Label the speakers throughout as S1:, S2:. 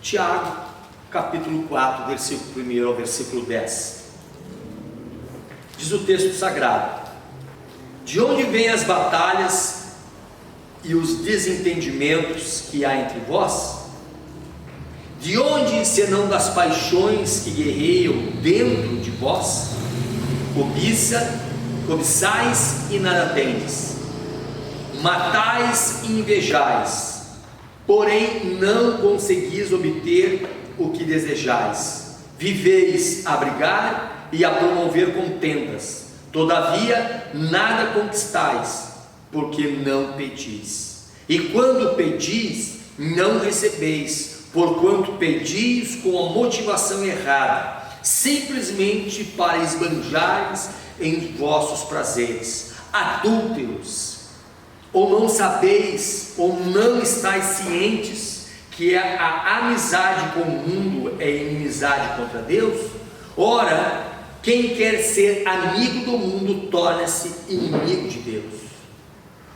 S1: Tiago, capítulo 4, versículo 1 ao versículo 10. Diz o texto sagrado: de onde vêm as batalhas e os desentendimentos que há entre vós? De onde, senão das paixões que guerreiam dentro de vós? Cobiçais e nada tendes, matais e invejais, porém não conseguis obter o que desejais. Viveis a brigar e a promover contendas, todavia nada conquistais, porque não pedis. E quando pedis, não recebeis, porquanto pedis com a motivação errada, simplesmente para esbanjares em vossos prazeres. Adúlteros, ou não sabeis, ou não estáis cientes que a amizade com o mundo é inimizade contra Deus? Ora, quem quer ser amigo do mundo torna-se inimigo de Deus.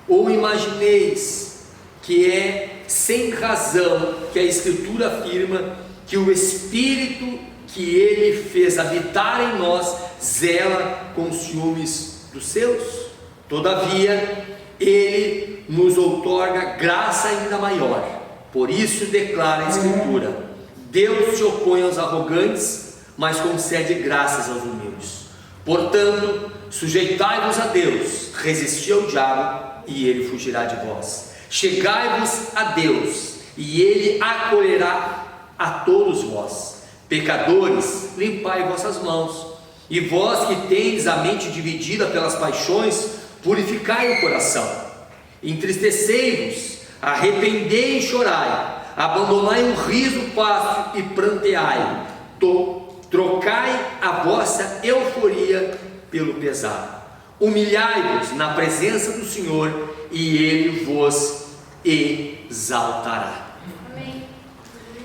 S1: Ou imagineis que é sem razão que a Escritura afirma que o Espírito que Ele fez habitar em nós zela com os ciúmes dos seus? Todavia, Ele nos outorga graça ainda maior. Por isso declara a Escritura: Deus se opõe aos arrogantes, mas concede graças aos humildes. Portanto, sujeitai-vos a Deus, resisti ao diabo, e ele fugirá de vós. Chegai-vos a Deus, e Ele acolherá a todos vós. Pecadores, limpai vossas mãos, e vós que tendes a mente dividida pelas paixões, purificai o coração. Entristecei-vos, arrependei e chorai, abandonai o riso fácil e pranteai, trocai a vossa euforia pelo pesar. Humilhai-vos na presença do Senhor, e Ele vos exaltará.
S2: Amém.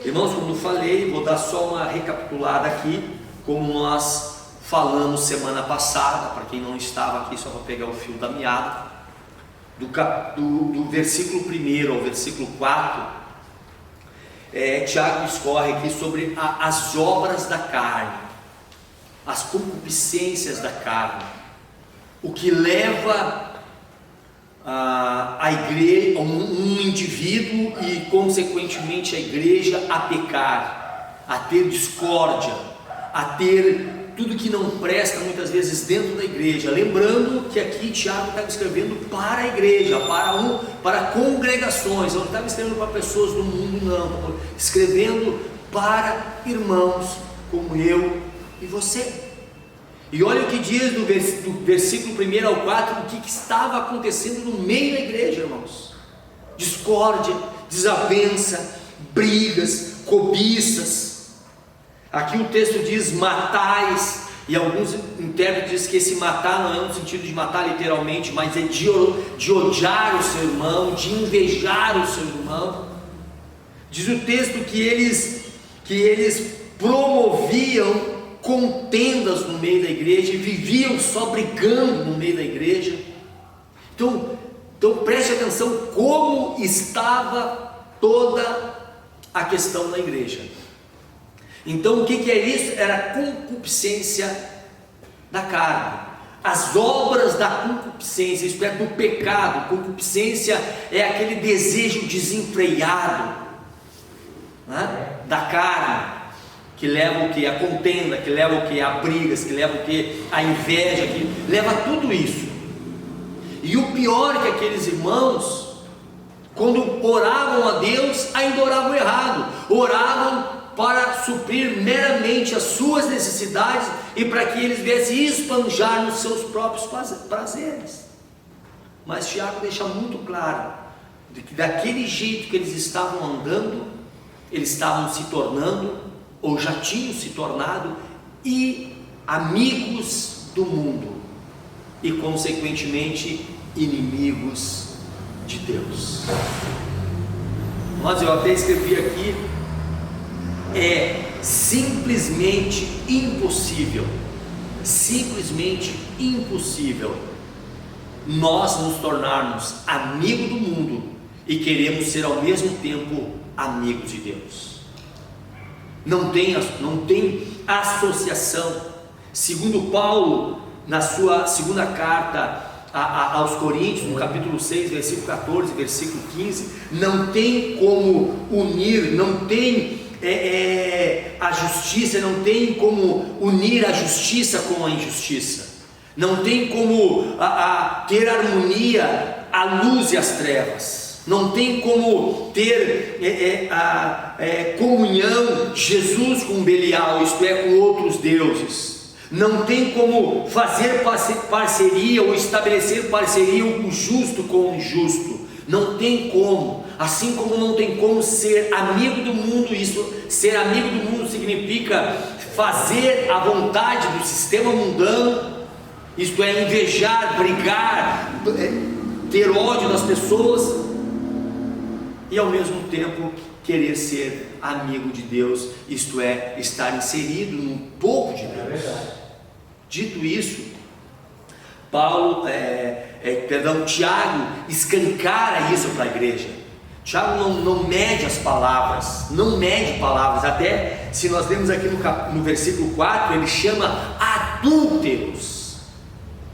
S1: Irmãos, como eu falei, vou dar só uma recapitulada aqui, como nós falamos semana passada, para quem não estava aqui, só para pegar o fio da meada, do versículo 1 ao versículo 4, Tiago discorre aqui sobre as obras da carne, as concupiscências da carne, o que leva a igreja, um indivíduo e consequentemente a igreja a pecar, a ter discórdia, a ter tudo que não presta muitas vezes dentro da igreja. Lembrando que aqui Tiago estava escrevendo para a igreja, para congregações, não estava escrevendo para pessoas do mundo, não, escrevendo para irmãos como eu e você. E olha o que diz do versículo 1 ao 4, o que estava acontecendo no meio da igreja, irmãos: discórdia, desavença, brigas, cobiças. Aqui o texto diz matais, e alguns intérpretes dizem que esse matar não é no sentido de matar literalmente, mas é de odiar o seu irmão, de invejar o seu irmão. Diz o texto que eles promoviam contendas no meio da igreja, e viviam só brigando no meio da igreja. Então preste atenção como estava toda a questão na igreja. Então o que é isso? Era a concupiscência da carne, as obras da concupiscência, isto é, do pecado. Concupiscência é aquele desejo desenfreado, né, da carne, que leva o que? A contenda, que leva o que? A brigas, que leva o que? A inveja, que leva tudo isso. E o pior é que aqueles irmãos, quando oravam a Deus, ainda oravam errado, oravam para suprir meramente as suas necessidades e para que eles viessem esbanjar nos seus próprios prazeres. Mas Tiago deixa muito claro de que daquele jeito que eles estavam andando, eles estavam se tornando, ou já tinham se tornado, amigos do mundo e consequentemente inimigos de Deus. Mas eu até escrevi aqui: é simplesmente impossível nós nos tornarmos amigos do mundo e queremos ser ao mesmo tempo amigos de Deus. não tem associação. Segundo Paulo, na sua segunda carta aos Coríntios, no capítulo 6, versículo 14, versículo 15, não tem como unir, não tem a justiça, não tem como unir a justiça com a injustiça, não tem como ter harmonia a luz e as trevas, não tem como ter comunhão Jesus com Belial, isto é, com outros deuses. Não tem como fazer parceria ou estabelecer parceria o justo com o injusto. Não tem como. Assim como não tem como ser amigo do mundo. Isso, ser amigo do mundo significa fazer a vontade do sistema mundano. Isto é, invejar, brigar, ter ódio das pessoas. E ao mesmo tempo querer ser amigo de Deus. Isto é, estar inserido no povo de Deus. Dito isso, Tiago escancara isso para a igreja. Tiago não mede as palavras, não mede palavras. Até se nós vemos aqui no versículo 4, ele chama adúlteros,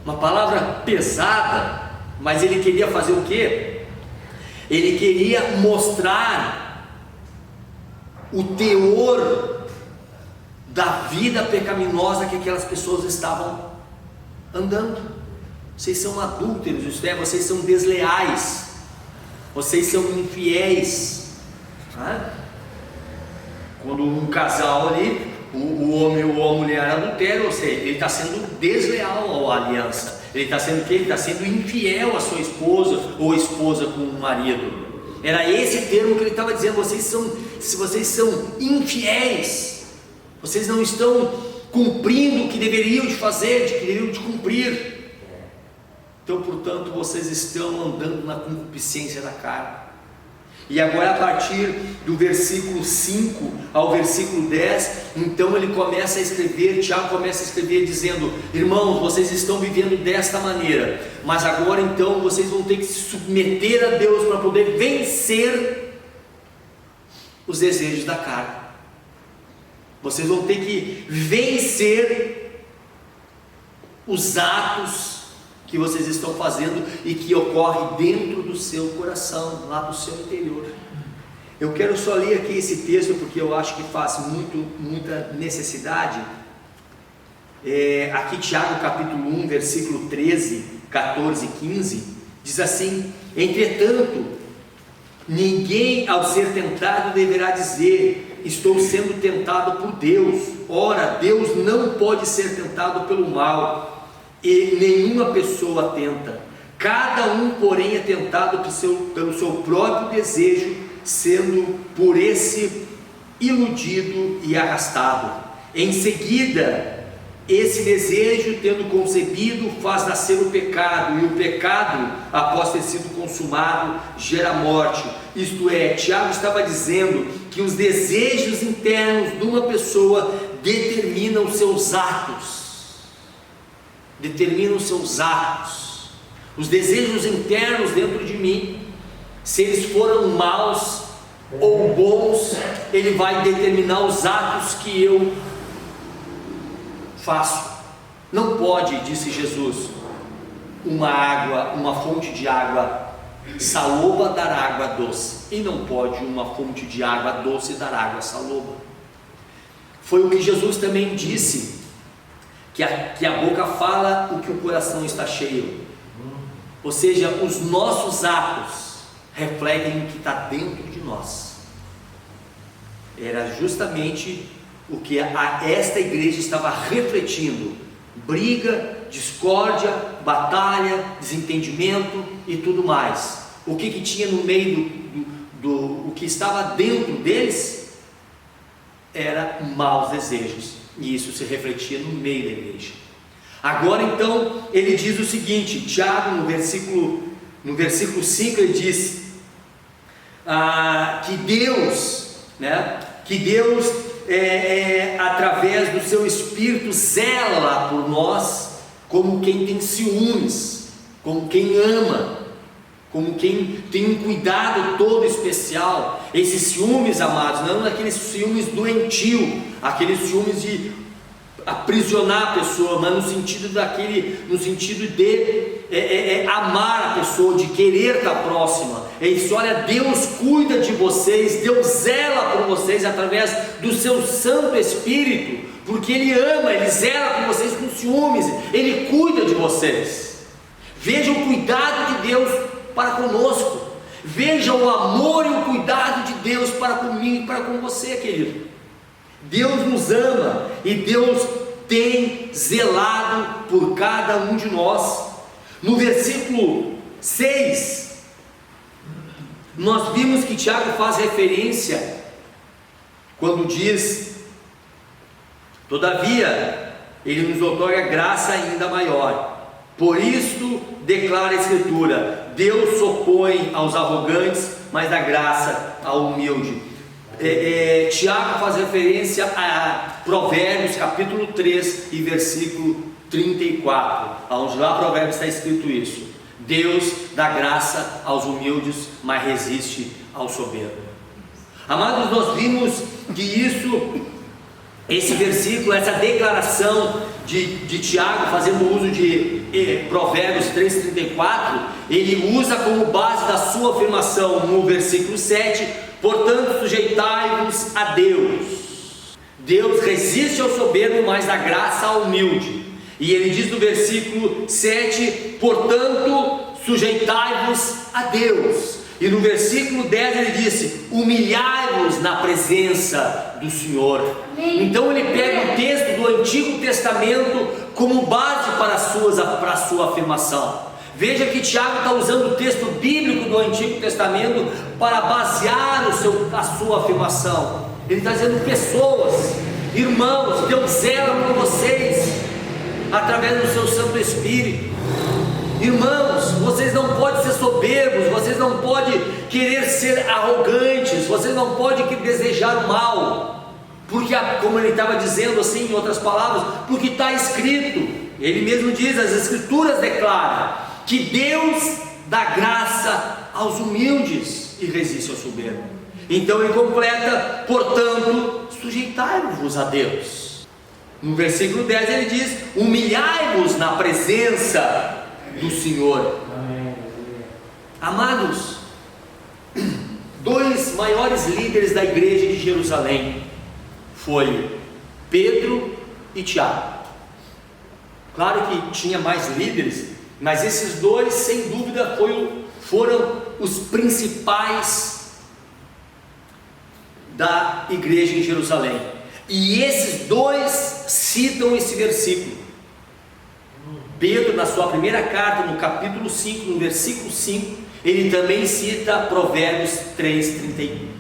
S1: uma palavra pesada, mas ele queria fazer o quê? Ele queria mostrar o teor da vida pecaminosa que aquelas pessoas estavam andando. Vocês são adúlteros, isto é, vocês são desleais, vocês são infiéis. Quando um casal ali, o homem ou a mulher adulteram, ou seja, ele está sendo desleal à aliança, ele está sendo o quê? Ele está sendo infiel à sua esposa, ou esposa com o marido. Era esse termo que ele estava dizendo: vocês são infiéis. Vocês não estão cumprindo o que deveriam de fazer, que deveriam de cumprir. Então, portanto, vocês estão andando na concupiscência da carne. E agora, a partir do versículo 5 ao versículo 10, então ele começa a escrever, Tiago começa a escrever dizendo: irmãos, vocês estão vivendo desta maneira, mas agora então vocês vão ter que se submeter a Deus para poder vencer os desejos da carne. Vocês vão ter que vencer os atos que vocês estão fazendo e que ocorrem dentro do seu coração, lá do seu interior. Eu quero só ler aqui esse texto porque eu acho que faz muita necessidade. Aqui Tiago capítulo 1, versículo 13, 14 e 15, diz assim: entretanto, ninguém ao ser tentado deverá dizer: estou sendo tentado por Deus. Ora, Deus não pode ser tentado pelo mal, e nenhuma pessoa tenta. Cada um, porém, é tentado pelo seu próprio desejo, sendo por esse iludido e arrastado. Em seguida, esse desejo, tendo concebido, faz nascer o pecado, e o pecado, após ter sido consumado, gera morte. Isto é, Tiago estava dizendo que os desejos internos de uma pessoa determinam os seus atos. Os desejos internos dentro de mim, se eles foram maus ou bons, ele vai determinar os atos que eu faço. Não pode, disse Jesus, uma fonte de água saloba dar água doce, e não pode uma fonte de água doce dar água saloba. Foi o que Jesus também disse, que a boca fala o que o coração está cheio. Ou seja, os nossos atos refletem o que está dentro de nós. Era justamente o que esta igreja estava refletindo: briga, discórdia, batalha, desentendimento e tudo mais. O que tinha no meio o que estava dentro deles era maus desejos, e isso se refletia no meio da igreja. Agora então ele diz o seguinte, Tiago no versículo 5 ele diz que Deus através do seu Espírito zela por nós, como quem tem ciúmes, como quem ama. como quem tem um cuidado todo especial. Esses ciúmes, amados, não aqueles ciúmes doentio, aqueles ciúmes de aprisionar a pessoa, mas no sentido de amar a pessoa, de querer estar próxima. É isso, olha, Deus cuida de vocês, Deus zela por vocês através do seu Santo Espírito, porque Ele ama, Ele zela por vocês com ciúmes, Ele cuida de vocês. Veja o cuidado de Deus para conosco, veja o amor e o cuidado de Deus para comigo e para com você, querido. Deus nos ama e Deus tem zelado por cada um de nós. No versículo 6, nós vimos que Tiago faz referência quando diz: todavia, Ele nos outorga graça ainda maior. Por isso, declara a Escritura: Deus se opõe aos arrogantes, mas dá graça ao humilde. Tiago faz referência a Provérbios capítulo 3 e versículo 34, onde lá Provérbios está escrito isso: Deus dá graça aos humildes, mas resiste ao soberbo. Amados, nós vimos que esse versículo, essa declaração de Tiago, fazendo uso de Provérbios 3,34, ele usa como base da sua afirmação no versículo 7: portanto, sujeitai-vos a Deus. Deus resiste ao soberbo, mas dá graça ao humilde. E ele diz no versículo 7: portanto, sujeitai-vos a Deus. E no versículo 10 ele disse: humilhai-vos na presença do Senhor. Amém. Então ele pega o texto do Antigo Testamento como base para a sua afirmação. Veja que Tiago está usando o texto bíblico do Antigo Testamento para basear a sua afirmação. Ele está dizendo: pessoas, irmãos, Deus zela por vocês através do seu Santo Espírito. Irmãos, vocês não podem ser soberbos, vocês não podem querer ser arrogantes, vocês não podem desejar o mal, porque, como ele estava dizendo assim, em outras palavras, porque está escrito, ele mesmo diz, as Escrituras declaram que Deus dá graça aos humildes e resiste ao soberbo. Então ele completa: portanto, sujeitai-vos a Deus. No versículo 10 ele diz: humilhai-vos na presença do Senhor. Amém. Amados, dois maiores líderes da igreja de Jerusalém foi Pedro e Tiago. Claro que tinha mais líderes, mas esses dois, sem dúvida, foram os principais da igreja em Jerusalém. E esses dois citam esse versículo. Pedro, na sua primeira carta, no capítulo 5, no versículo 5, ele também cita Provérbios 3,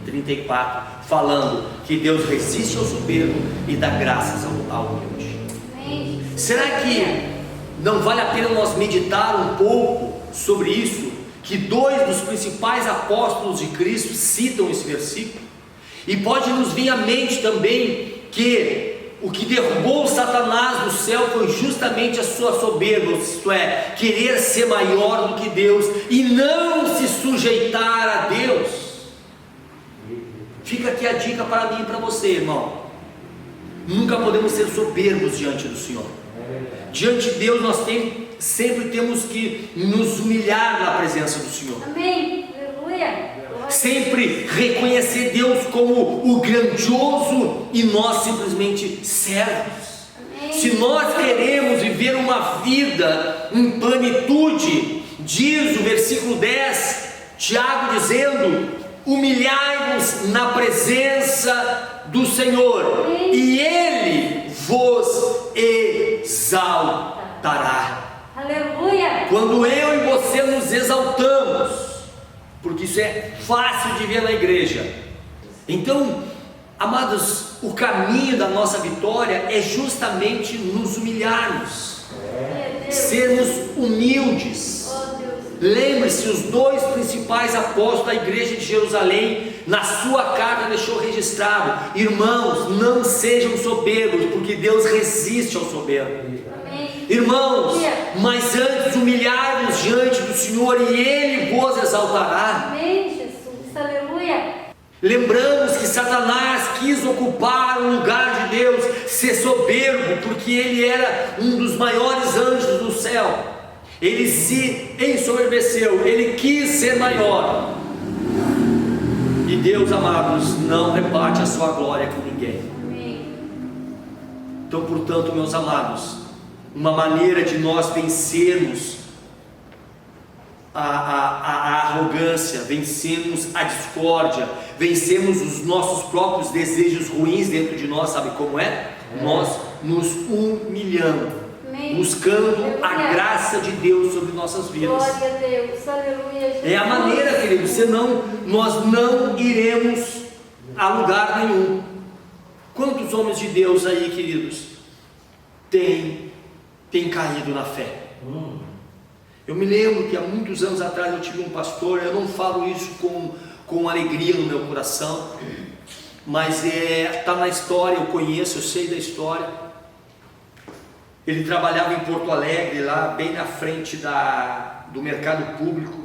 S1: 34, falando que Deus resiste ao soberbo e dá graças ao humilde. Será que não vale a pena nós meditar um pouco sobre isso? Que dois dos principais apóstolos de Cristo citam esse versículo, e pode nos vir à mente também que o que derrubou Satanás do céu foi justamente a sua soberba, isto é, querer ser maior do que Deus e não se sujeitar a Deus. Fica aqui a dica para mim e para você, irmão: nunca podemos ser soberbos diante do Senhor. Diante de Deus nós sempre temos que nos humilhar na presença do Senhor. Amém. Aleluia. Sempre reconhecer Deus como o grandioso e nós simplesmente servos. Amém. Se nós queremos viver uma vida em plenitude, diz o versículo 10, Tiago dizendo: humilhai-vos na presença do Senhor. Amém. E Ele vos exaltará. Aleluia. Quando eu e você nos exaltamos, porque isso é fácil de ver na igreja. Então, amados, o caminho da nossa vitória é justamente nos humilharmos, sermos humildes. Lembre-se, os dois principais apóstolos da igreja de Jerusalém, na sua carta deixou registrado: irmãos, não sejam soberbos, porque Deus resiste ao soberbo. Amém. Irmãos, mas antes humilhar-vos diante do Senhor e Ele vos exaltará.
S2: Amém, Jesus. Aleluia.
S1: Lembramos que Satanás quis ocupar o lugar de Deus, ser soberbo, porque ele era um dos maiores anjos do céu. Ele se ensoberbeceu, ele quis ser maior. E Deus, amados, não reparte a sua glória com ninguém.
S2: Amém.
S1: Então, portanto, meus amados, uma maneira de nós vencermos a arrogância, vencermos a discórdia, vencermos os nossos próprios desejos ruins dentro de nós, sabe como é? Nós nos humilhando, buscando a graça de Deus sobre nossas vidas.
S2: Glória a Deus, aleluia, Jesus.
S1: É a maneira, querido, senão nós não iremos a lugar nenhum. Quantos homens de Deus aí, queridos, têm caído na fé? Eu me lembro que há muitos anos atrás eu tive um pastor, eu não falo isso com alegria no meu coração, mas está na história, eu conheço, eu sei da história. Ele trabalhava em Porto Alegre, lá bem na frente do mercado público.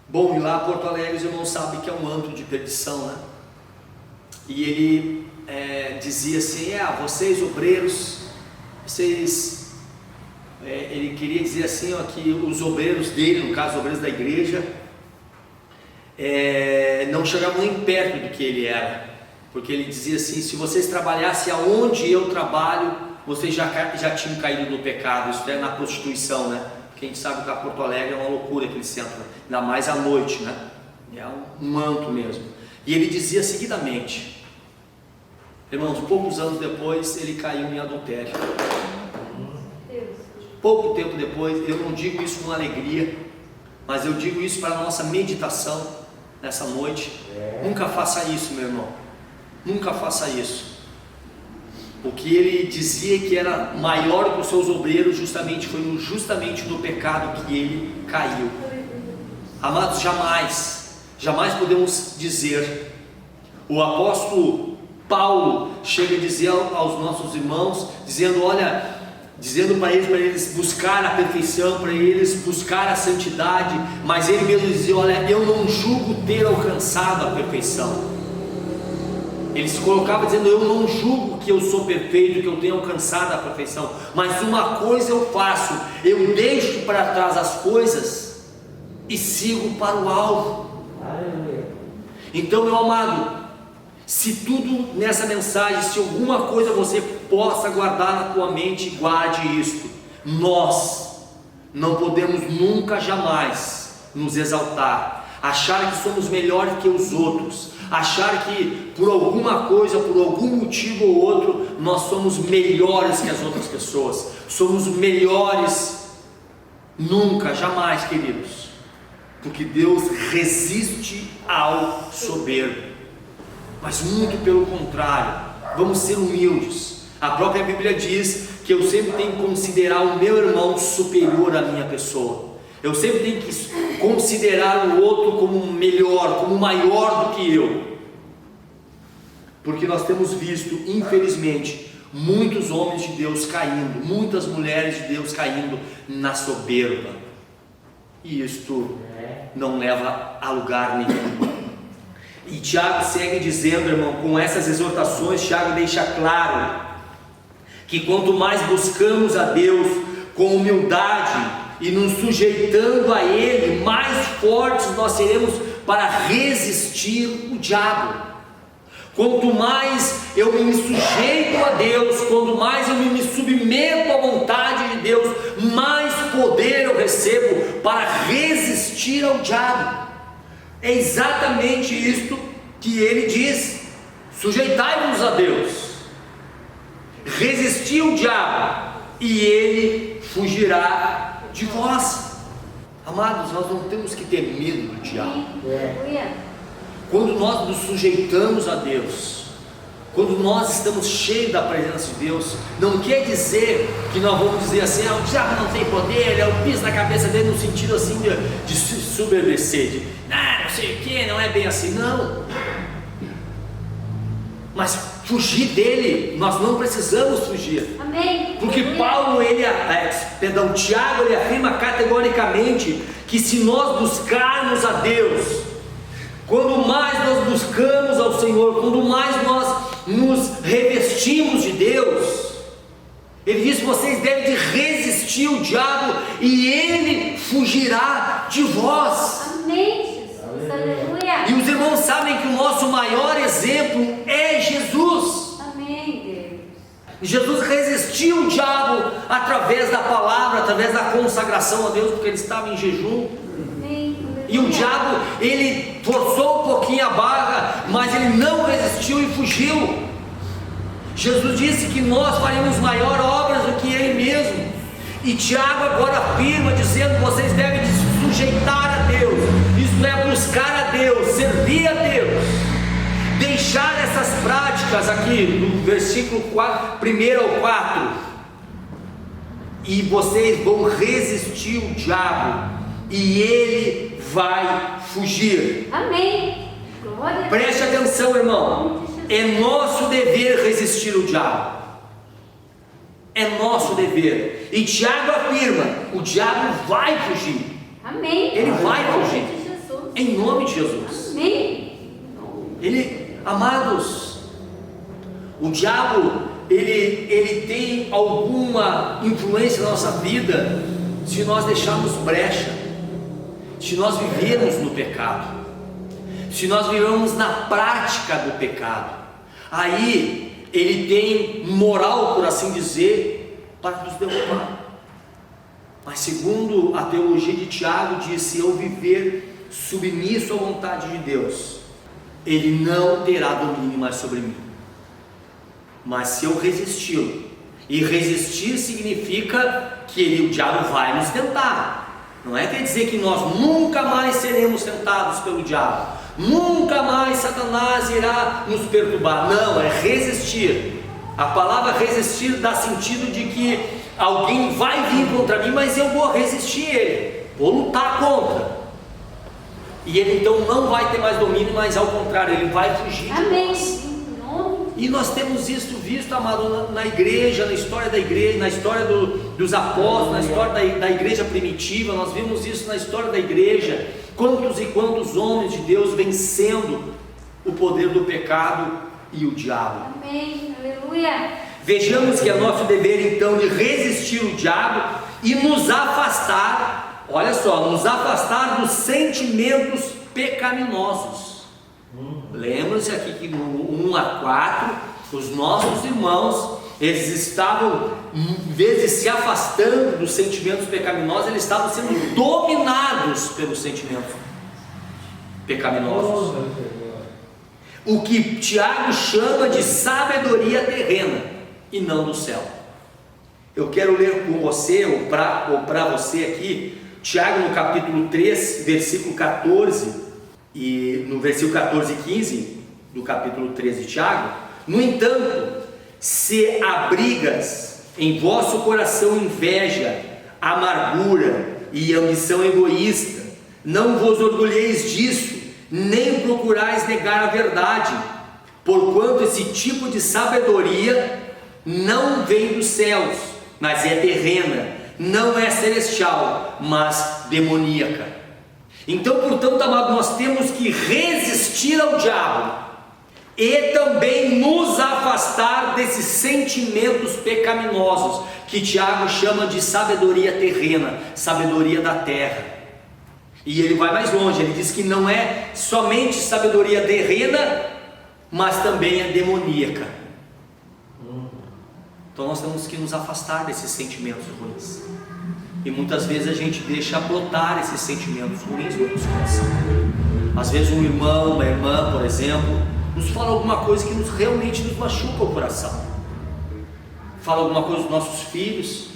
S1: Bom, e lá Porto Alegre os irmãos sabem que é um antro de perdição, né? E ele dizia assim, vocês obreiros, ele queria dizer assim, que os obreiros dele, no caso os obreiros da igreja, não chegavam nem perto do que ele era, porque ele dizia assim, se vocês trabalhassem aonde eu trabalho, vocês já tinham caído no pecado. Isso é na prostituição, né? Porque a gente sabe que a Porto Alegre é uma loucura aquele centro, ainda mais à noite, né? É um manto mesmo. E ele dizia seguidamente, irmãos, poucos anos depois ele caiu em adultério. Pouco tempo depois, eu não digo isso com alegria, mas eu digo isso para a nossa meditação nessa noite. Nunca faça isso, meu irmão, nunca faça isso. O que ele dizia que era maior que os seus obreiros, justamente no pecado que ele caiu. Amados, jamais podemos dizer. O apóstolo Paulo chega a dizer aos nossos irmãos, dizendo para eles buscar a perfeição, para eles buscar a santidade, mas ele mesmo dizia, eu não julgo ter alcançado a perfeição. Ele se colocava dizendo, eu não julgo que eu sou perfeito, que eu tenho alcançado a perfeição, mas uma coisa eu faço, eu deixo para trás as coisas e sigo para o alvo. Então, meu amado, se tudo nessa mensagem, se alguma coisa você possa guardar na tua mente, guarde isto: nós não podemos nunca, jamais nos exaltar, achar que somos melhores que os outros, achar que por alguma coisa, por algum motivo ou outro, nós somos melhores que as outras pessoas. Somos melhores nunca, jamais, queridos, porque Deus resiste ao soberbo. Mas muito pelo contrário, vamos ser humildes. A própria Bíblia diz que eu sempre tenho que considerar o meu irmão superior à minha pessoa. Eu sempre tenho que considerar o outro como melhor, como maior do que eu. Porque nós temos visto, infelizmente, muitos homens de Deus caindo, muitas mulheres de Deus caindo na soberba. E isto não leva a lugar nenhum. E Tiago segue dizendo, irmão, com essas exortações, Tiago deixa claro que quanto mais buscamos a Deus com humildade e nos sujeitando a Ele, mais fortes nós seremos para resistir o diabo. Quanto mais eu me sujeito a Deus, quanto mais eu me submeto à vontade de Deus, mais poder eu recebo para resistir ao diabo. É exatamente isto que ele diz: sujeitai-vos a Deus, resistir o diabo, e ele fugirá de vós. Amados, nós não temos que ter medo do diabo. Quando nós nos sujeitamos a Deus, quando nós estamos cheios da presença de Deus, não quer dizer que nós vamos dizer assim: o diabo não tem poder, eu piso na cabeça dele, no sentido assim de se soberbecer, não sei o que, não é bem assim, não. mas fugir dele, nós não precisamos fugir.
S2: Amém.
S1: Porque Tiago, ele afirma categoricamente que se nós buscarmos a Deus, quando mais nós buscamos ao Senhor, quando mais nós nos revestimos de Deus, ele diz: vocês devem resistir o diabo e ele fugirá de vós.
S2: Amém, Jesus. Aleluia.
S1: E os irmãos sabem que o nosso maior exemplo é Jesus.
S2: Amém, Deus.
S1: Jesus resistiu o diabo através da palavra, através da consagração a Deus, porque ele estava em jejum.
S2: Amém.
S1: E o diabo, ele forçou um pouquinho a barra, mas ele não resistiu e fugiu. Jesus disse que nós faríamos maior obras do que ele mesmo. E Tiago agora afirma, dizendo: vocês devem se sujeitar a Deus, isto é, buscar a Deus, servir a Deus, deixar essas práticas aqui, do versículo 1 ao 4, e vocês vão resistir o diabo, e ele vai fugir.
S2: Amém. Glória a Deus.
S1: Preste atenção, irmão. É nosso dever resistir o diabo. É nosso dever. E Tiago afirma: o diabo vai fugir.
S2: Amém.
S1: Ele vai
S2: Em nome
S1: fugir.
S2: de Jesus.
S1: Em nome de Jesus.
S2: Amém.
S1: Amados, o diabo, ele tem alguma influência na nossa vida se nós deixarmos brecha, se nós vivermos no pecado, se nós vivemos na prática do pecado. Aí ele tem moral, por assim dizer, para nos derrubar. Mas segundo a teologia de Tiago, diz: se eu viver submisso à vontade de Deus, ele não terá domínio mais sobre mim. Mas se eu resisti-lo, e resistir significa que o diabo vai nos tentar. Não é quer dizer que nós nunca mais seremos tentados pelo diabo, nunca mais Satanás irá nos perturbar. Não, é resistir. A palavra resistir dá sentido de que alguém vai vir contra mim, mas eu vou resistir ele, vou lutar contra. E ele então não vai ter mais domínio, mas ao contrário, ele vai fugir de
S2: Amém.
S1: nós. E nós temos isso visto, amado, na igreja, na história da igreja, na história dos apóstolos, na história da igreja primitiva. Nós vimos isso na história da igreja. Quantos e quantos homens de Deus vencendo o poder do pecado e o diabo.
S2: Amém. Aleluia.
S1: Vejamos que é nosso dever então de resistir o diabo e nos afastar, olha só, nos afastar dos sentimentos pecaminosos. Lembra-se aqui que no 1 a 4, os nossos irmãos, eles estavam, em vez de se afastando dos sentimentos pecaminosos, eles estavam sendo dominados pelos sentimentos pecaminosos. O que Tiago chama de sabedoria terrena e não do céu. Eu quero ler com você, ou para você aqui, Tiago no capítulo 3, versículo 14, e no versículo 14 e 15 do capítulo 13 de Tiago: no entanto, se abrigas em vosso coração inveja, amargura e ambição egoísta, não vos orgulheis disso, nem procurais negar a verdade, porquanto esse tipo de sabedoria não vem dos céus, mas é terrena, não é celestial, mas demoníaca. Então, portanto, amado, nós temos que resistir ao diabo e também nos afastar desses sentimentos pecaminosos que Tiago chama de sabedoria terrena, sabedoria da terra. E ele vai mais longe, ele diz que não é somente sabedoria terrena, mas também é demoníaca. Então nós temos que nos afastar desses sentimentos ruins. E muitas vezes a gente deixa brotar esses sentimentos ruins no nosso coração. Às vezes um irmão, uma irmã, por exemplo, nos fala alguma coisa que realmente nos machuca o coração. Fala alguma coisa dos nossos filhos,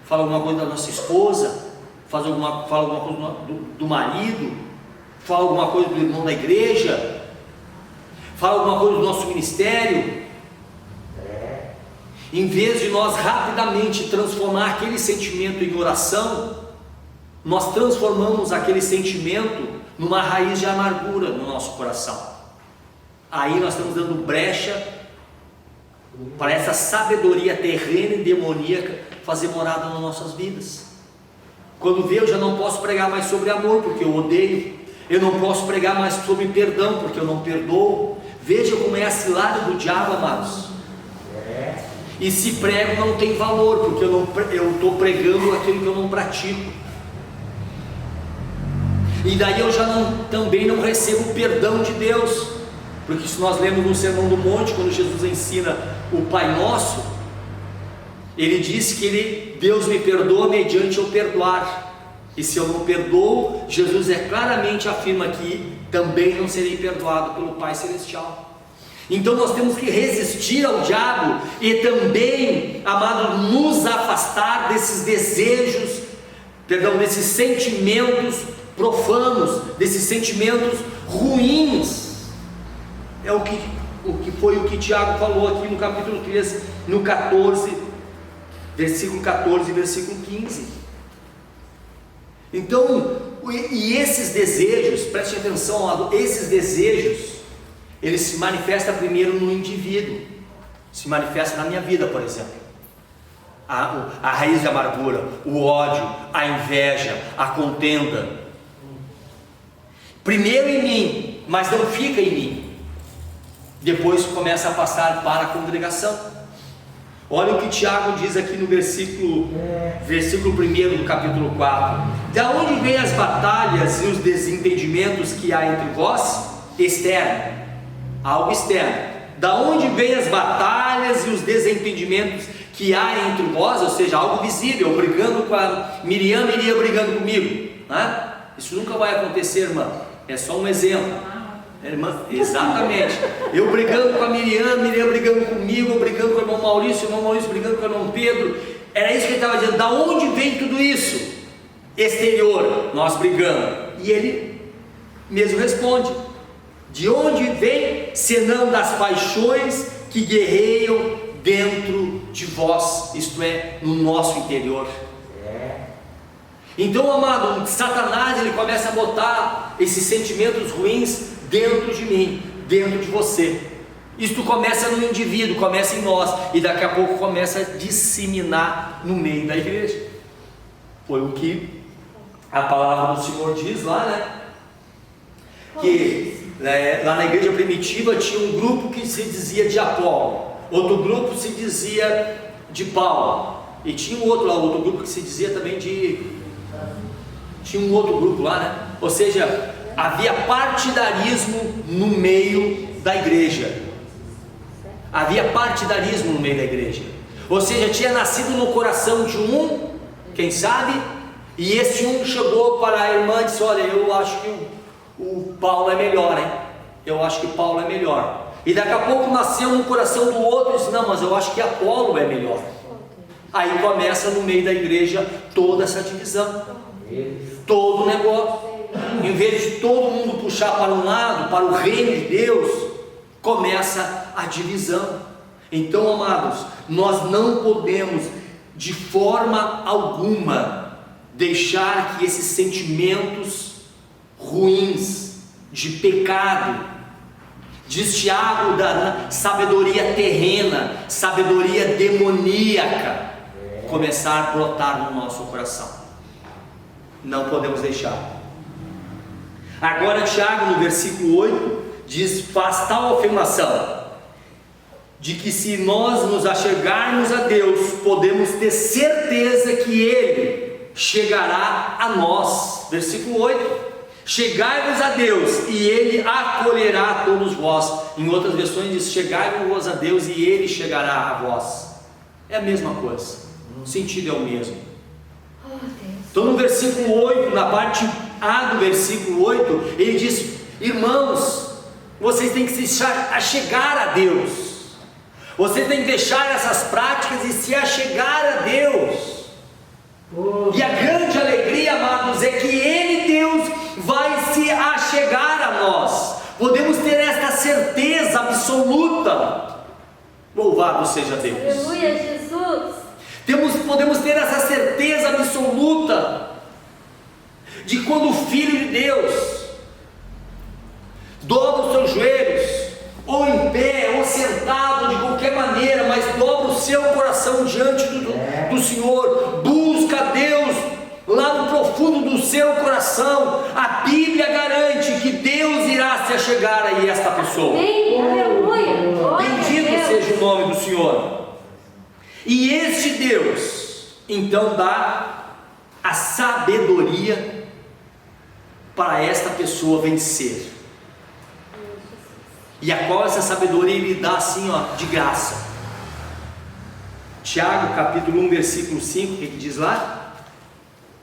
S1: fala alguma coisa da nossa esposa, fala alguma coisa do marido, fala alguma coisa do irmão da igreja, fala alguma coisa do nosso ministério. Em vez de nós rapidamente transformar aquele sentimento em oração, nós transformamos aquele sentimento numa raiz de amargura no nosso coração. aí nós estamos dando brecha para essa sabedoria terrena e demoníaca fazer morada nas nossas vidas. Quando vê, eu já não posso pregar mais sobre amor, porque eu odeio. Eu não posso pregar mais sobre perdão, porque eu não perdoo. Veja como é a cilada do diabo, amados. E se prego não tem valor, porque eu estou pregando aquilo que eu não pratico. E daí eu já também não recebo o perdão de Deus. Porque se nós lemos no Sermão do Monte, quando Jesus ensina o Pai Nosso, ele diz que Deus me perdoa mediante eu perdoar. E se eu não perdoo, Jesus claramente afirma que também não serei perdoado pelo Pai Celestial. Então nós temos que resistir ao diabo e também, amado, nos afastar desses desejos, desses sentimentos profanos, desses sentimentos ruins. É o que foi o que Tiago falou aqui no capítulo 3, no 14, versículo 14 e versículo 15. Então, e esses desejos, preste atenção, amado, esses desejos, eles se manifestam primeiro no indivíduo, se manifesta na minha vida, por exemplo. A raiz da amargura, o ódio, a inveja, a contenda. Primeiro em mim, mas não fica em mim. Depois começa a passar para a congregação. Olha o que Tiago diz aqui no versículo 1 do capítulo 4. Da onde vêm as batalhas e os desentendimentos que há entre vós? Externo, algo externo. Da onde vêm as batalhas e os desentendimentos que há entre vós? Ou seja, algo visível. Eu brigando com a Miriam brigando comigo, né? Isso nunca vai acontecer, irmã. É só um exemplo. Irmã, exatamente. Eu brigando com a Miriam brigando comigo, eu brigando com o irmão Maurício brigando com o irmão Pedro. Era isso que ele estava dizendo. Da onde vem tudo isso? Exterior, nós brigando. E ele mesmo responde: de onde vem, senão das paixões que guerreiam dentro de vós, isto é, no nosso interior. Então, amado, Satanás, ele começa a botar esses sentimentos ruins dentro de mim, dentro de você. Isto começa no indivíduo, começa em nós, e daqui a pouco começa a disseminar no meio da igreja. Foi o que a palavra do Senhor diz lá, né? Que lá na igreja primitiva tinha um grupo que se dizia de Apolo, outro grupo se dizia de Paulo, e tinha um outro grupo que se dizia também tinha um outro grupo lá, né? Ou seja, havia partidarismo no meio da igreja. Havia partidarismo no meio da igreja. Ou seja, tinha nascido no coração de um, quem sabe, e esse um chegou para a irmã e disse: olha, eu acho que o Paulo é melhor, hein? Eu acho que Paulo é melhor. E daqui a pouco nasceu no coração do outro e disse: não, mas eu acho que Apolo é melhor. Aí começa no meio da igreja toda essa divisão, todo o negócio. Em vez de todo mundo puxar para um lado, para o reino de Deus, começa a divisão. Então, amados, nós não podemos de forma alguma deixar que esses sentimentos ruins de pecado, diz Tiago, da sabedoria terrena, sabedoria demoníaca, começar a brotar no nosso coração. Não podemos deixar. Agora Tiago, no versículo 8, faz tal afirmação, de que se nós nos achegarmos a Deus, podemos ter certeza que Ele chegará a nós. Versículo 8: chegai-vos a Deus e Ele acolherá a todos vós. Em outras versões diz: chegai-vos a Deus e Ele chegará a vós. É a mesma coisa, o sentido é o mesmo. Então no versículo 8, na parte A do versículo 8, ele diz: irmãos, vocês têm que se achegar a Deus. Você tem que deixar essas práticas e se achegar a Deus. E a grande alegria, amados, é que Ele, Deus, vai se achegar a nós. Podemos ter esta certeza absoluta. Louvado seja Deus.
S2: Aleluia, Jesus.
S1: Podemos ter essa certeza absoluta de quando o Filho de Deus dobra os seus joelhos ou em pé, ou sentado, de qualquer maneira, mas dobra o seu coração diante do Senhor, busca a Deus lá no profundo do seu coração. A Bíblia garante que Deus irá se achegar a esta pessoa.
S2: Amém. Aleluia. Glória a
S1: Bendito
S2: Deus.
S1: seja o nome do Senhor. E este Deus então dá a sabedoria para esta pessoa vencer. E a qual essa sabedoria Ele dá assim, de graça. Tiago capítulo 1 versículo 5, o que diz lá?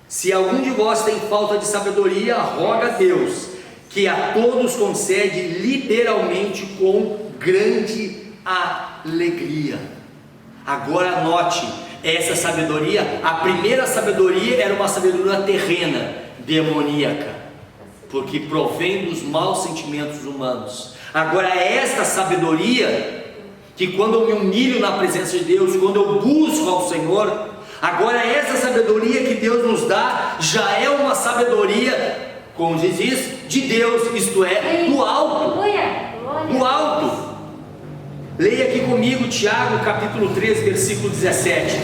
S1: Se algum de vós tem falta de sabedoria, roga a Deus, que a todos concede liberalmente com grande alegria. Agora anote, essa sabedoria, a primeira sabedoria era uma sabedoria terrena, demoníaca, porque provém dos maus sentimentos humanos. Agora esta sabedoria, que quando eu me humilho na presença de Deus, quando eu busco ao Senhor, agora essa sabedoria que Deus nos dá, já é uma sabedoria, como diz isso, de Deus, isto é, do alto, do alto. Leia aqui comigo Tiago capítulo 3 versículo 17.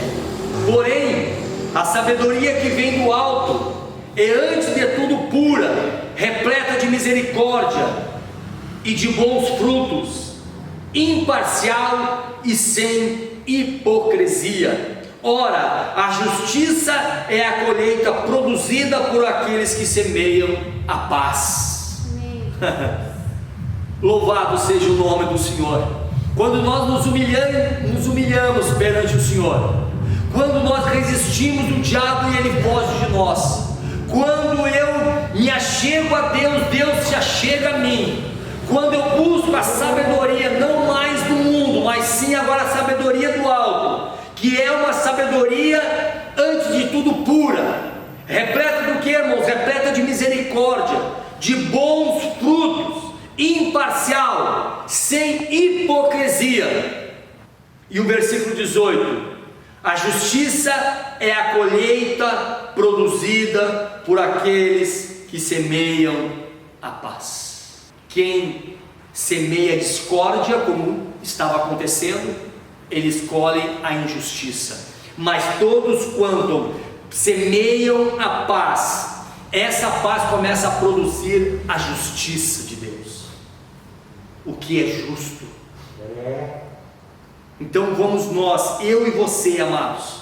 S1: Porém, a sabedoria que vem do alto é antes de tudo pura, repleta de misericórdia e de bons frutos, imparcial e sem hipocrisia. Ora, a justiça é a colheita produzida por aqueles que semeiam a paz. Louvado seja o nome do Senhor. Quando nós nos humilhamos perante o Senhor, quando nós resistimos do diabo e ele foge de nós, quando eu me achego a Deus, Deus se achega a mim, quando eu busco a sabedoria não mais do mundo, mas sim agora a sabedoria do alto, que é uma sabedoria antes de tudo pura, repleta do que, irmãos? Repleta de misericórdia, de bons frutos, imparcial, sem hipocrisia. E o versículo 18: a justiça é a colheita produzida por aqueles que semeiam a paz. Quem semeia discórdia, como estava acontecendo, eles colhem a injustiça. Mas todos quanto semeiam a paz, essa paz começa a produzir a justiça de Deus, o que é justo. Então vamos nós, eu e você, amados,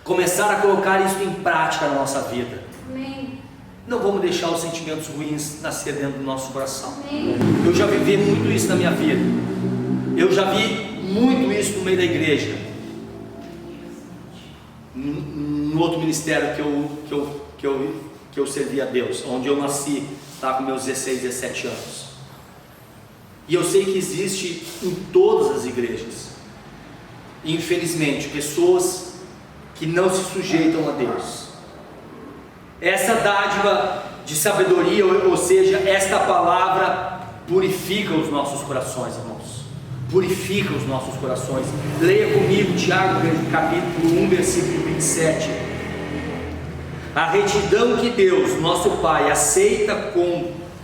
S1: começar a colocar isso em prática na nossa vida.
S2: Amém.
S1: Não vamos deixar os sentimentos ruins nascer dentro do nosso coração.
S2: Amém.
S1: Eu já vivi muito isso na minha vida. Eu já vi muito isso no meio da igreja. No outro ministério que eu servi a Deus, onde eu nasci, estava com meus 16, 17 anos. E eu sei que existe em todas as igrejas, infelizmente, pessoas que não se sujeitam a Deus. Essa dádiva de sabedoria, ou seja, esta palavra purifica os nossos corações, irmãos. Purifica os nossos corações. Leia comigo Tiago capítulo 1 versículo 27. A retidão que Deus, nosso Pai, aceita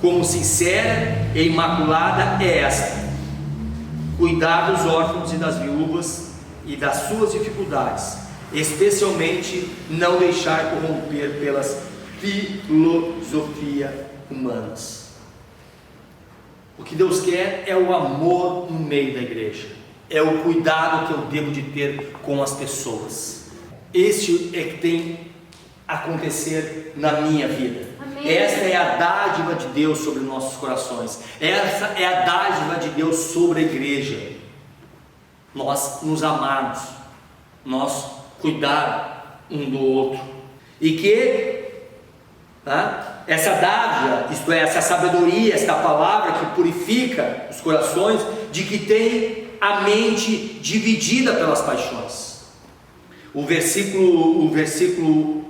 S1: como sincera e imaculada é esta: cuidar dos órfãos e das viúvas e das suas dificuldades, especialmente não deixar corromper pelas filosofias humanas. O que Deus quer é o amor no meio da igreja, é o cuidado que eu devo de ter com as pessoas. Este é que tem a acontecer na minha vida.
S2: Amém.
S1: Esta é a dádiva de Deus sobre nossos corações. Essa é a dádiva de Deus sobre a igreja. Nós nos amarmos, nós cuidar um do outro, e que essa dádiva, isto é, essa sabedoria, esta palavra que purifica os corações, de que tem a mente dividida pelas paixões. O versículo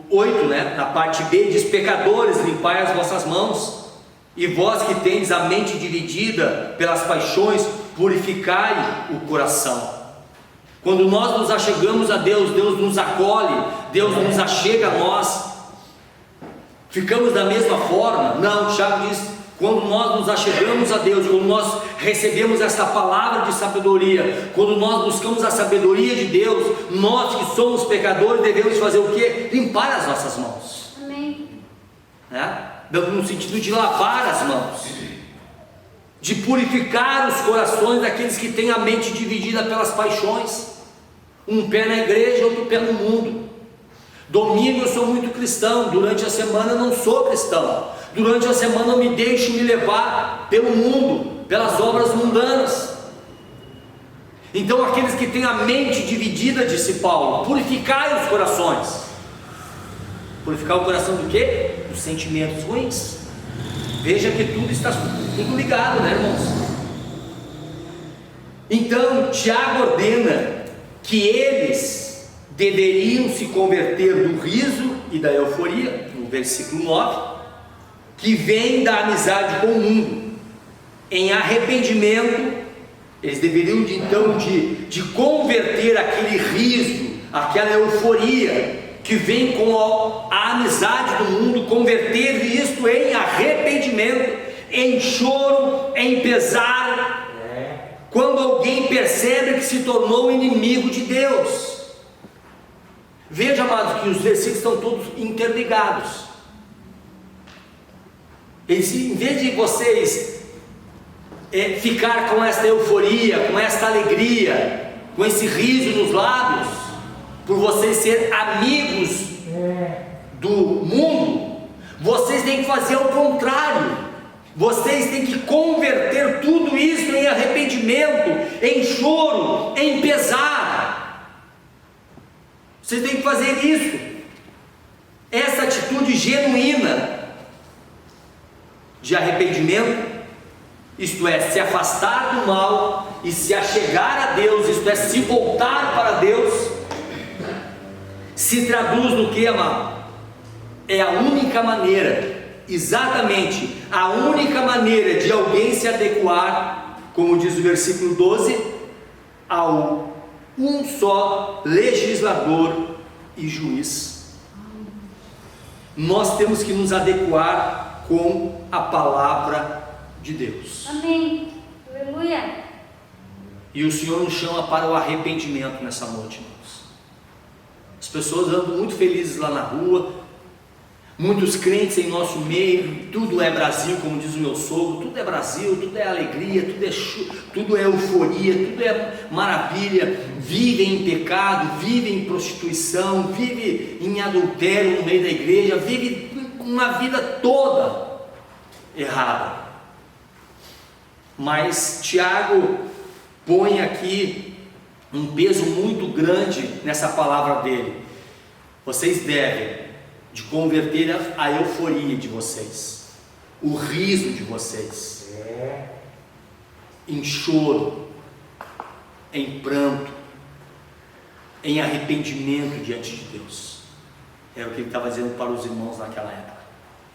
S1: 8, na parte B, diz: pecadores, limpai as vossas mãos, e vós que tendes a mente dividida pelas paixões, purificai o coração. Quando nós nos achegamos a Deus, Deus nos acolhe, Deus nos achega a nós. Ficamos da mesma forma? Não, Tiago diz: quando nós nos achegamos a Deus, quando nós recebemos essa palavra de sabedoria, quando nós buscamos a sabedoria de Deus, nós que somos pecadores devemos fazer o quê? Limpar as nossas mãos.
S2: Amém.
S1: No sentido de lavar as mãos, de purificar os corações daqueles que têm a mente dividida pelas paixões, um pé na igreja, outro pé no mundo. Domingo eu sou muito cristão, durante a semana eu não sou cristão, durante a semana eu me deixo me levar pelo mundo, pelas obras mundanas. Então aqueles que têm a mente dividida, disse Paulo, purificai os corações. Purificar o coração do quê? Dos sentimentos ruins. Veja que tudo está tudo ligado, né, irmãos? Então Tiago ordena que eles deveriam se converter do riso e da euforia, no versículo 9, que vem da amizade com o mundo, em arrependimento. Eles deveriam então de converter aquele riso, aquela euforia que vem com a amizade do mundo, converter isto em arrependimento, em choro, em pesar, quando alguém percebe que se tornou inimigo de Deus. Veja, amados, que os versículos estão todos interligados. Em vez de vocês ficar com esta euforia, com esta alegria, com esse riso nos lábios, por vocês serem amigos do mundo, vocês têm que fazer o contrário. Vocês têm que converter tudo isso em arrependimento, em choro, em pesar. Vocês têm que fazer isso. Essa atitude genuína de arrependimento, isto é, se afastar do mal e se achegar a Deus, isto é, se voltar para Deus, se traduz no que, amado? É a única maneira, exatamente a única maneira de alguém se adequar, como diz o versículo 12, ao um só legislador e juiz. Nós temos que nos adequar com a palavra de Deus.
S2: Amém. Aleluia.
S1: E o Senhor nos chama para o arrependimento nessa noite, irmãos. As pessoas andam muito felizes lá na rua, muitos crentes em nosso meio, tudo é Brasil, como diz o meu sogro, tudo é Brasil, tudo é alegria, tudo é euforia, tudo é maravilha, vivem em pecado, vivem em prostituição, vivem em adultério no meio da igreja, vivem uma vida toda errada. Mas Tiago põe aqui um peso muito grande nessa palavra dele. Vocês devem de converter a euforia de vocês, o riso de vocês, em choro, em pranto, em arrependimento diante de Deus. É o que ele estava dizendo para os irmãos naquela época.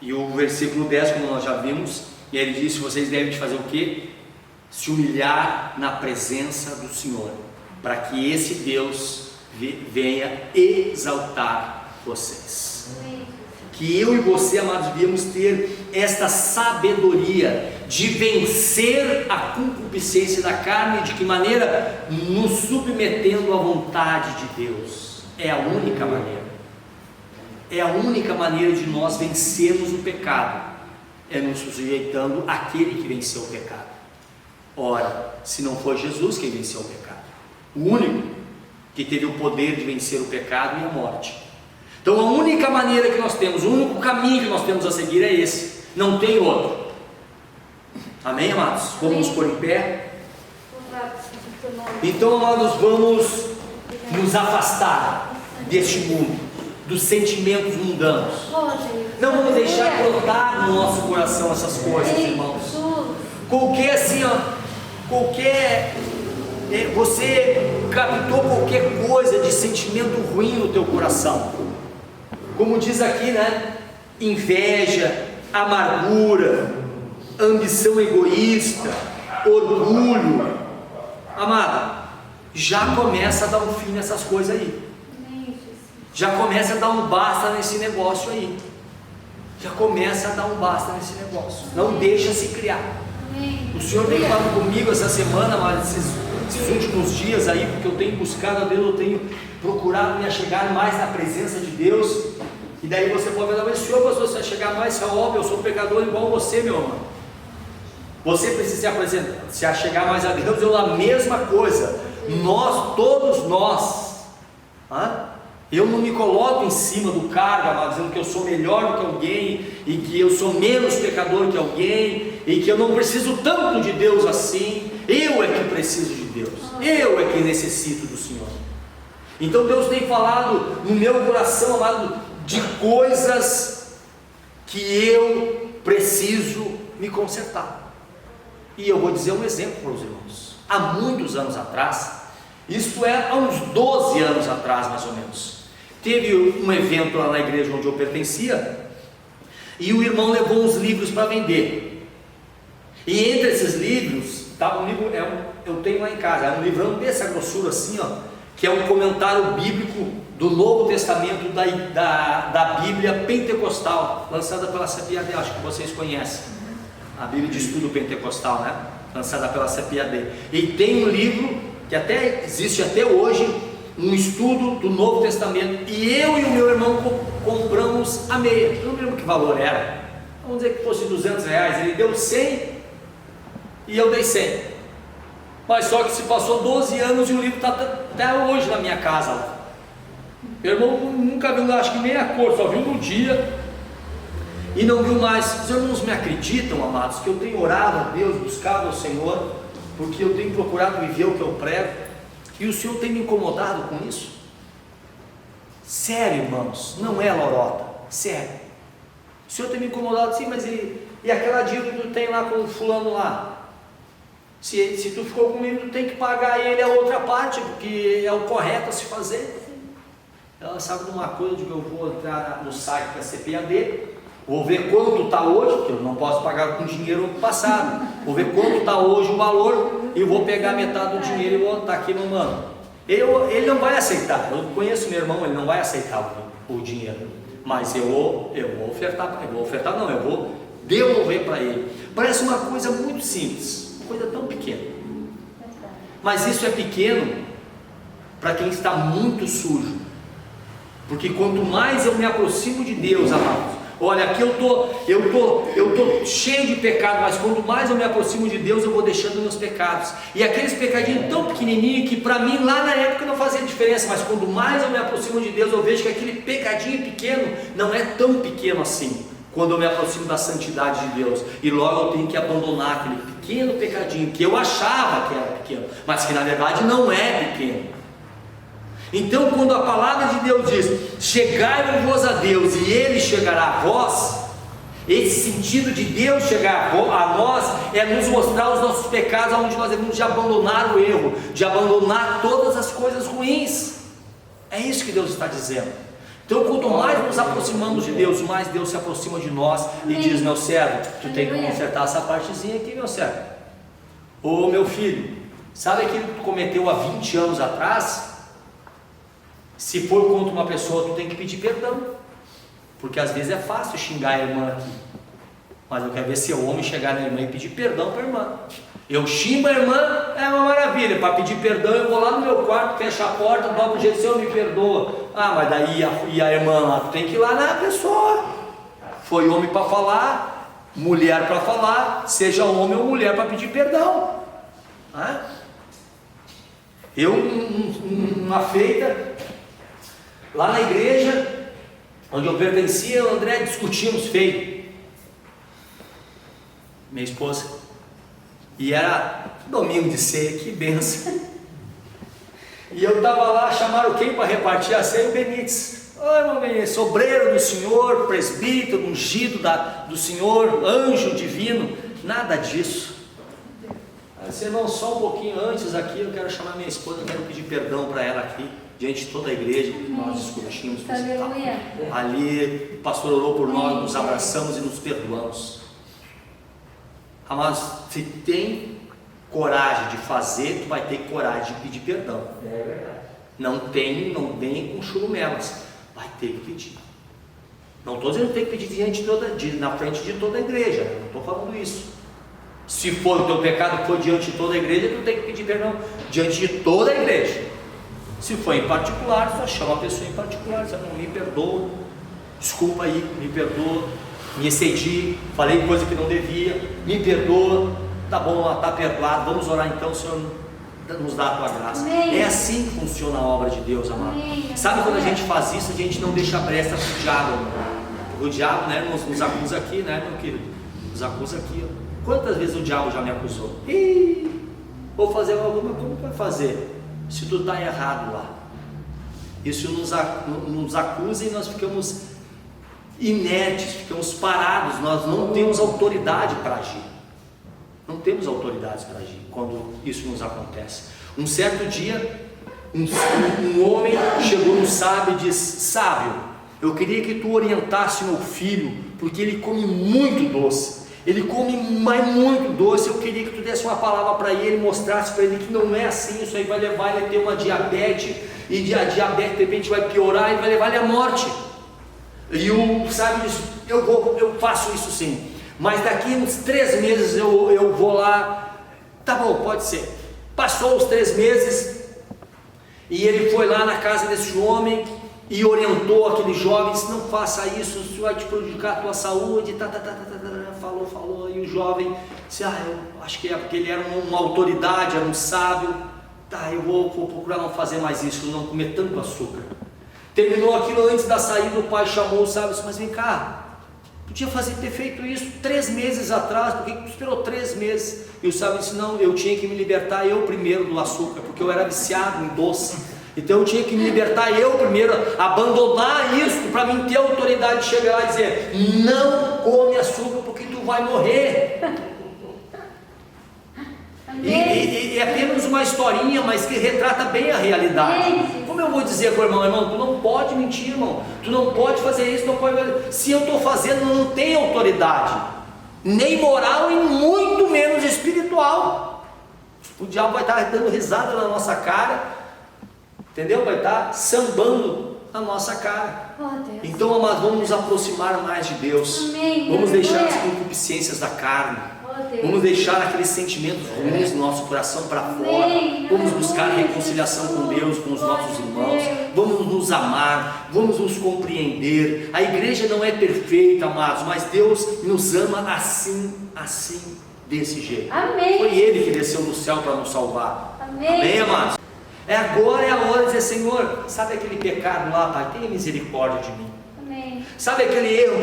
S1: E o versículo 10, como nós já vimos, e ele disse: vocês devem de fazer o quê? Se humilhar na presença do Senhor, para que esse Deus venha exaltar vocês. Que eu e você, amados, devemos ter esta sabedoria de vencer a concupiscência da carne. De que maneira? Nos submetendo à vontade de Deus. É a única maneira. É a única maneira de nós vencermos o pecado, é nos sujeitando àquele que venceu o pecado. Ora, se não foi Jesus quem venceu o pecado, o único que teve o poder de vencer o pecado e a morte. Então a única maneira que nós temos, o único caminho que nós temos a seguir é esse, não tem outro. Amém, amados? Vamos nos pôr em pé. Então, amados, vamos nos afastar deste mundo, dos sentimentos mundanos. Não vamos deixar brotar no nosso coração essas coisas, irmãos. Qualquer você captou qualquer coisa de sentimento ruim no teu coração, como diz aqui, né? Inveja, amargura, ambição egoísta, orgulho, amado, já começa a dar um fim nessas coisas aí. Já começa a dar um basta nesse negócio aí. Já começa a dar um basta nesse negócio. Não deixa se criar.
S2: Amém.
S1: O Senhor tem falado comigo essa semana, mas esses últimos dias aí, porque eu tenho buscado a Deus, eu tenho procurado me achegar mais na presença de Deus. E daí você pode falar, mas Senhor, pastor, você vai chegar mais, é óbvio, eu sou pecador igual você, meu irmão. Você precisa se achegar mais a Deus, eu a mesma coisa. Nós, todos nós. Eu não me coloco em cima do cargo, amado, dizendo que eu sou melhor do que alguém, e que eu sou menos pecador que alguém, e que eu não preciso tanto de Deus assim. Eu é que preciso de Deus, eu é que necessito do Senhor. Então Deus tem falado no meu coração, amado, de coisas que eu preciso me consertar. E eu vou dizer um exemplo para os irmãos. Há muitos anos atrás, isto é, há uns 12 anos atrás mais ou menos, teve um evento lá na igreja onde eu pertencia, e o irmão levou uns livros para vender. E entre esses livros, tá, um livro, eu tenho lá em casa, é um livrão dessa grossura assim, ó, que é um comentário bíblico do Novo Testamento da Bíblia Pentecostal, lançada pela CPAD, acho que vocês conhecem, a Bíblia de Estudo Pentecostal, né? Lançada pela CPAD. E tem um livro que até existe até hoje, um estudo do Novo Testamento, e eu e o meu irmão compramos a meia. Eu não lembro que valor era, vamos dizer que fosse R$200, ele deu 100 e eu dei 100, mas só que se passou 12 anos e o livro está até hoje na minha casa lá. Meu irmão nunca viu, acho que nem a cor, só viu no dia e não viu mais. Os irmãos me acreditam, amados, que eu tenho orado a Deus, buscado ao Senhor, porque eu tenho procurado viver o que eu prego, e o Senhor tem me incomodado com isso. Sério, irmãos, não é lorota, sério. O Senhor tem me incomodado, sim, mas e aquela dívida que tu tem lá com o fulano lá? Se tu ficou comigo, tu tem que pagar ele a outra parte, porque é o correto a se fazer. Ela sabe de uma coisa, de que eu vou entrar no site da CPAD, vou ver quanto está hoje, porque eu não posso pagar com dinheiro passado, vou ver quanto está hoje o valor, e vou pegar metade do dinheiro e vou estar aqui no mano. Ele não vai aceitar, eu conheço meu irmão, ele não vai aceitar o dinheiro, mas eu vou devolver para ele. Parece uma coisa muito simples, uma coisa tão pequena, mas isso é pequeno para quem está muito sujo, porque quanto mais eu me aproximo de Deus, amados, olha, aqui eu tô cheio de pecado, mas quanto mais eu me aproximo de Deus, eu vou deixando meus pecados, e aqueles pecadinhos tão pequenininhos, que para mim lá na época não fazia diferença, mas quanto mais eu me aproximo de Deus, eu vejo que aquele pecadinho pequeno não é tão pequeno assim, quando eu me aproximo da santidade de Deus, e logo eu tenho que abandonar aquele pequeno pecadinho, que eu achava que era pequeno, mas que na verdade não é pequeno. Então, quando a palavra de Deus diz, chegai-vos a Deus e Ele chegará a vós, esse sentido de Deus chegar a nós, é nos mostrar os nossos pecados, onde nós devemos de abandonar o erro, de abandonar todas as coisas ruins. É isso que Deus está dizendo. Então, quanto mais nos aproximamos de Deus, mais Deus se aproxima de nós e diz, meu servo, tu tem que consertar essa partezinha aqui, meu servo. Ô meu filho, sabe aquilo que tu cometeu há 20 anos atrás? Se for contra uma pessoa, tu tem que pedir perdão, porque às vezes é fácil xingar a irmã aqui, mas eu quero ver se o homem chegar na irmã e pedir perdão para a irmã. Eu xingo a irmã, é uma maravilha, para pedir perdão eu vou lá no meu quarto, fecho a porta, dobro o jeito, Senhor me perdoa. Mas daí a irmã lá, tu tem que ir lá na pessoa. Foi homem para falar, mulher para falar, seja homem ou mulher para pedir perdão. Uma feita lá na igreja onde eu pertencia, eu e o André discutimos feio, minha esposa, e era domingo de ceia, que benção. E eu estava lá, chamaram quem para repartir a ceia? O Benítez. Oi, irmão Benítez, obreiro do Senhor, presbítero, ungido do Senhor, anjo divino. Nada disso. Assim, irmão, só um pouquinho antes aqui, eu quero chamar minha esposa, eu quero pedir perdão para ela aqui, diante de toda a igreja, que nós discutimos. Ali o pastor orou por nós, nos abraçamos e nos perdoamos. Amados, se tem coragem de fazer, tu vai ter coragem de pedir perdão. É verdade. Não vem com churumelas, vai ter que pedir. Não estou dizendo que tem que pedir na frente de toda a igreja, não estou falando isso. Se for o teu pecado que for diante de toda a igreja, tu tem que pedir perdão diante de toda a igreja. Se for em particular, só chama a pessoa em particular, diz, não, me perdoa, desculpa aí, me perdoa, me excedi, falei coisa que não devia, me perdoa, tá bom, está perdoado, vamos orar então, Senhor, nos dá a tua graça.
S2: Amém.
S1: É assim que funciona a obra de Deus, amado.
S2: Amém.
S1: Sabe quando a gente faz isso, a gente não deixa brecha para o diabo, porque o diabo, né, nos acusa aqui, né, meu querido, nos acusa aqui, ó. Quantas vezes o diabo já me acusou? Vou fazer alguma, como vai fazer? Se tu está errado lá. Isso nos acusa e nós ficamos inertes, ficamos parados, nós não temos autoridade para agir. Não temos autoridade para agir quando isso nos acontece. Um certo dia, um homem chegou no sábio e disse: sábio, eu queria que tu orientasse meu filho, porque ele come muito doce. Ele come muito doce, eu queria que tu desse uma palavra para ele, mostrasse para ele que não é assim, isso aí vai levar ele a ter uma diabetes, e a diabetes de repente vai piorar e vai levar ele à morte. E o sábio disse: eu faço isso sim, mas daqui uns 3 meses eu vou lá. Tá bom, pode ser. Passou os 3 meses, e ele foi lá na casa desse homem, e orientou aquele jovem, disse: não faça isso vai te prejudicar a tua saúde, falou, e o jovem disse: eu acho que é porque ele era uma autoridade, era um sábio, eu vou procurar não fazer mais isso, não comer tanto açúcar. Terminou aquilo, antes da saída o pai chamou o sábio e disse: mas vem cá, podia ter feito isso 3 meses atrás, por que tu esperou 3 meses? E o sábio disse: não, eu tinha que me libertar eu primeiro do açúcar, porque eu era viciado em doce. Então eu tinha que me libertar eu primeiro, abandonar isso, para mim ter a autoridade de chegar lá e dizer: não come açúcar porque tu vai morrer. E é apenas uma historinha, mas que retrata bem a realidade. Como eu vou dizer para o irmão, tu não pode mentir, irmão, tu não pode fazer isso, não pode. Se eu estou fazendo, não tem autoridade, nem moral e muito menos espiritual. O diabo vai estar dando risada na nossa cara, entendeu? Vai estar sambando na nossa cara. Então, amados, vamos nos aproximar mais de Deus.
S2: Amém.
S1: Vamos deixar as concupiscências da carne. Vamos deixar aqueles sentimentos ruins no nosso coração para fora. Vamos buscar reconciliação com Deus, com os nossos irmãos. Vamos nos amar, vamos nos compreender. A igreja não é perfeita, amados, mas Deus nos ama assim, desse jeito.
S2: Amém.
S1: Foi Ele que desceu do céu para nos salvar. Amém, amados? Agora é a hora de dizer: Senhor, sabe aquele pecado lá, Pai? Tenha misericórdia de mim.
S2: Amém.
S1: Sabe aquele erro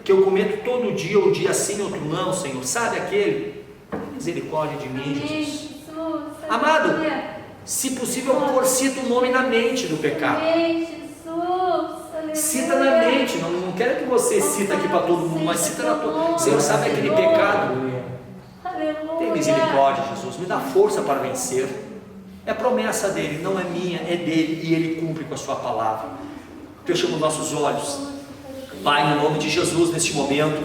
S1: que eu cometo todo dia, um dia sim, outro não, Senhor? Sabe aquele? Tenha misericórdia de mim, Jesus. Amado, se possível, cita o nome na mente do pecado. Cita na mente, não quero que você cita aqui para todo mundo, mas cita na tua. Senhor, sabe aquele pecado? Tenha misericórdia, Jesus, me dá força para vencer. É promessa dele, não é minha, é dele, e ele cumpre com a sua palavra. Fechamos nossos olhos. Pai, no nome de Jesus, neste momento,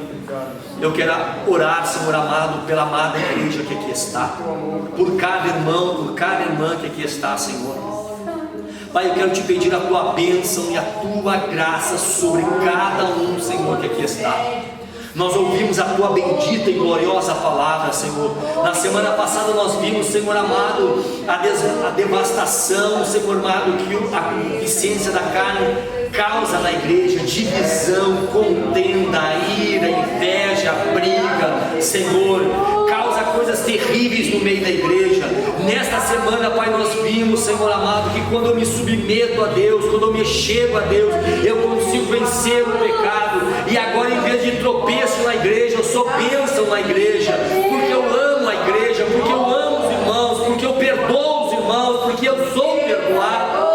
S1: eu quero orar, Senhor amado, pela amada igreja que aqui está, por cada irmão, por cada irmã que aqui está, Senhor. Pai, eu quero te pedir a tua bênção e a tua graça sobre cada um, Senhor, que aqui está. Nós ouvimos a tua bendita e gloriosa palavra, Senhor. Na semana passada nós vimos, Senhor amado, a devastação, Senhor amado, que a concupiscência da carne causa na igreja: divisão, contenda, ira, inveja, briga, Senhor, causa coisas terríveis no meio da igreja. Nesta semana, Pai, nós vimos, Senhor amado, que quando eu me submeto a Deus, quando eu me chego a Deus, eu consigo vencer o pecado. E agora, em vez de tropeço na igreja, eu sou bênção na igreja, porque eu amo a igreja, porque eu amo os irmãos, porque eu perdoo os irmãos, porque eu sou perdoado.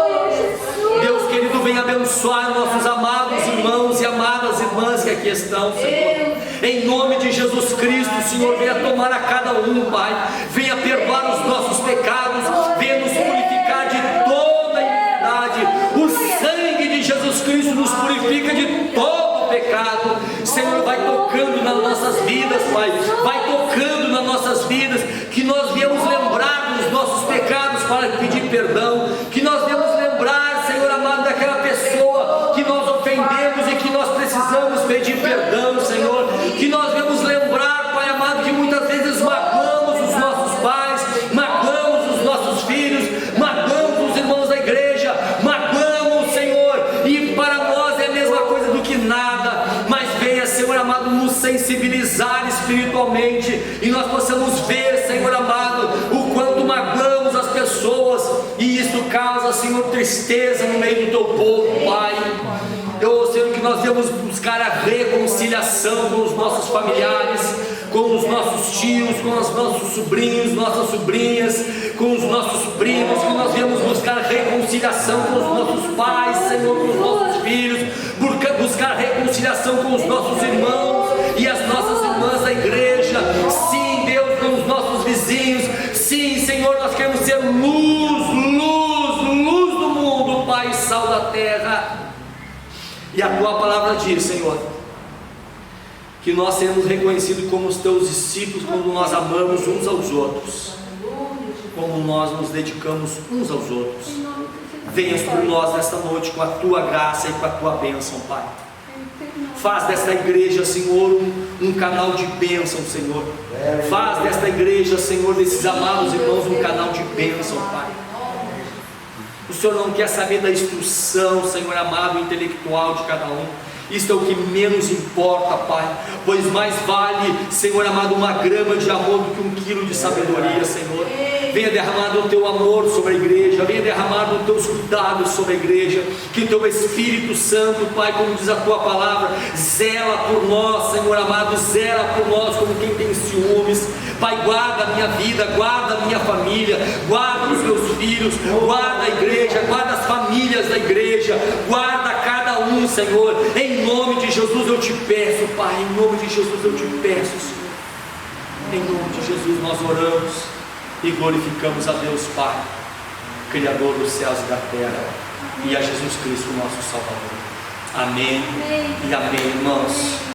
S1: Deus querido, vem abençoar nossos amados irmãos e amadas irmãs que aqui estão, Senhor. Em nome de Jesus Cristo, Senhor, venha tomar a cada um, Pai. Venha perdoar os nossos pecados, venha nos purificar de toda a iniquidade. O sangue de Jesus Cristo nos purifica de todo pecado. Senhor, vai tocando nas nossas vidas, Pai. Vai tocando nas nossas vidas, que nós viemos lembrar dos nossos pecados para pedir perdão, que nós viemos lembrar, Senhor amado, daquela pessoa que nós ofendemos e que nós precisamos tristeza no meio do teu povo, Pai. Senhor, que nós devemos buscar a reconciliação com os nossos familiares, com os nossos tios, com os nossos sobrinhos, nossas sobrinhas, com os nossos primos, que nós devemos buscar reconciliação com os nossos pais, Senhor, com os nossos filhos, buscar reconciliação com os nossos irmãos e as nossas irmãs da igreja. Sim, Deus, com os nossos vizinhos. Sim, Senhor, nós queremos ser luz do mundo, Pai, sal da terra. E a tua palavra diz, Senhor, que nós seremos reconhecidos como os teus discípulos quando nós amamos uns aos outros, como nós nos dedicamos uns aos outros. Venha sobre nós nesta noite com a tua graça e com a tua bênção, Pai. Faz desta igreja, Senhor, um canal de bênção, Senhor. Faz desta igreja, Senhor, desses amados irmãos, um canal de bênção, Pai. O Senhor não quer saber da instrução, Senhor amado, intelectual de cada um. Isto é o que menos importa, Pai, pois mais vale, Senhor amado, uma grama de amor do que 1 quilo de sabedoria, Senhor. Venha derramar o teu amor sobre a igreja, venha derramar os teus cuidados sobre a igreja, que o teu Espírito Santo, Pai, como diz a tua palavra, zela por nós, Senhor amado, zela por nós como quem tem ciúmes. Pai, guarda a minha vida, guarda a minha família, guarda os meus filhos, guarda a igreja, guarda as famílias da igreja, guarda cada um, Senhor. Em nome de Jesus eu te peço, Pai, em nome de Jesus eu te peço, Senhor. Em nome de Jesus nós oramos e glorificamos a Deus, Pai, Criador dos céus e da terra, e a Jesus Cristo, nosso Salvador. Amém e amém, irmãos.